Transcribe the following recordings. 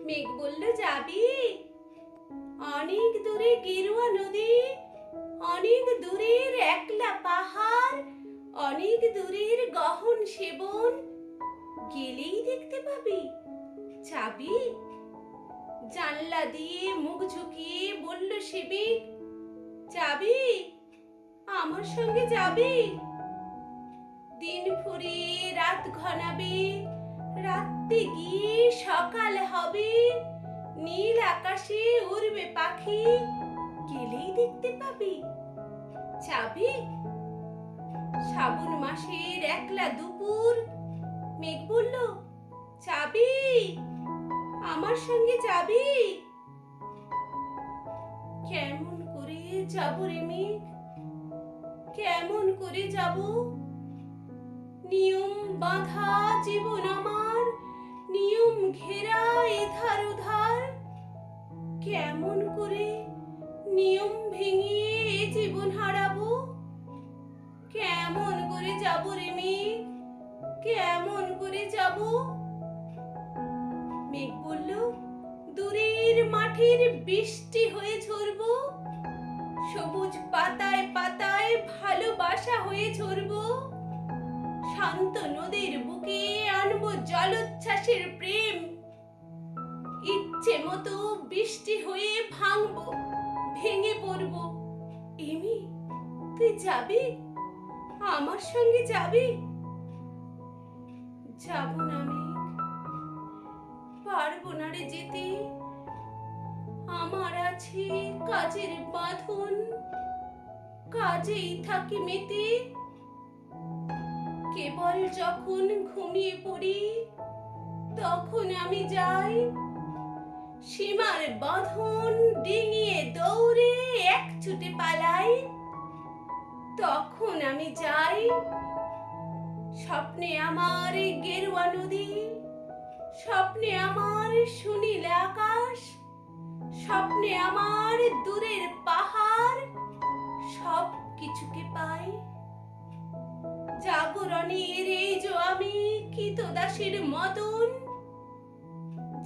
মেঘ বলল, যাবি? অনেক দূরে গেরুয়া নদী, অনেক দূরের একলা পাহাড়, অনেক দূরের গহন সেবন, গেলেই দেখতে পাবি। যাবি? জানলা দিয়ে মুখ ঝুঁকিয়ে বলল শিবিক, যাবি? আমার সঙ্গে যাবি? দিন ফুরিয়ে রাত ঘনাবে, রাত্রে গিয়ে সকাল হবে, নীল আকাশে উড়বে পাখি, গেলেই দেখতে পাবি। যাবি? শ্রাবণ মাসের একলা দুপুর, মেঘ বলল, যাবি? আমার সঙ্গে যাবি? কেমন করে যাব রে মেঘ, কেমন করে যাব? নিয়ম বাঁধা জীবন আমার, নিয়ম ঘেরা এধার ওধার, কেমন করে নিয়ম ভেঙে এ জীবন হারাবো? কেমন করে যাব রে মেঘ, কেমন করে যাব? মেঘ বলল, দূরের মাঠের বৃষ্টি হয়ে ঝরবো, সবুজ পাতায় পাতায় ভালোবাসা হয়ে ঝরবো, শান্ত নদীর বুকে আনবো জলোচ্ছ্বাসের প্রেম, ইচ্ছে মতো বৃষ্টি হয়ে ভাঙবো, ভেঙে পড়বো। এমি, তুই যাবি? আমার সঙ্গে যাবি? যাব না মেঘ, পারবো না রে যেতে, আমার আছে কাজের বাঁধন, কাজেই থাকি মেতে। কেবল যখন ঘুমিয়ে পড়ি তখন আমি যাই, সীমার বাঁধন ডিঙিয়ে দৌড়ে এক ছুটে পালাই, তখন আমি যাই। স্বপ্নে আমার গেরুয়া নদী, স্বপ্নে আমার সুনীল আকাশ, স্বপ্নে আমার দূরের পাহাড়, সব কিছুকে পাই। জাগরণের এই যে আমি কৃতদাসীর মতন,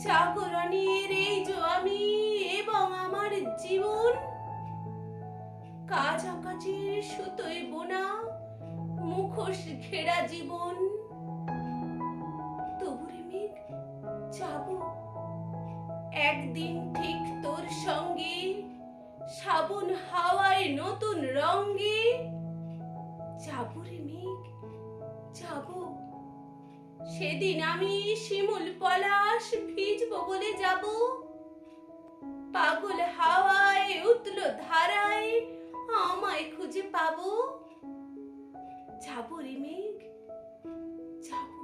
জাগরণের এই যে আমি এবং আমার জীবন, কাছাকাছির সুতোয় বোনা মুখোশ ঘেরা জীবন। তবুরে মেঘ, যাবো একদিন ঠিক তোর সঙ্গে, শ্রাবণ হাওয়ায় নতুন রঙ্গে। যাবো রে মেঘ, যাবো। সেদিন আমি শিমুল পলাশ ভিজবো বলে যাব, পাগল হাওয়ায় উতলো ধারায় আমায় খুঁজে পাবো। যাবো রে মেঘ, যাবো,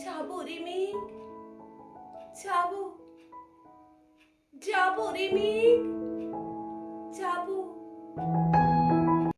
যাবো রে মেঘ, যাবো, যাবো রে মেঘ, যাবো।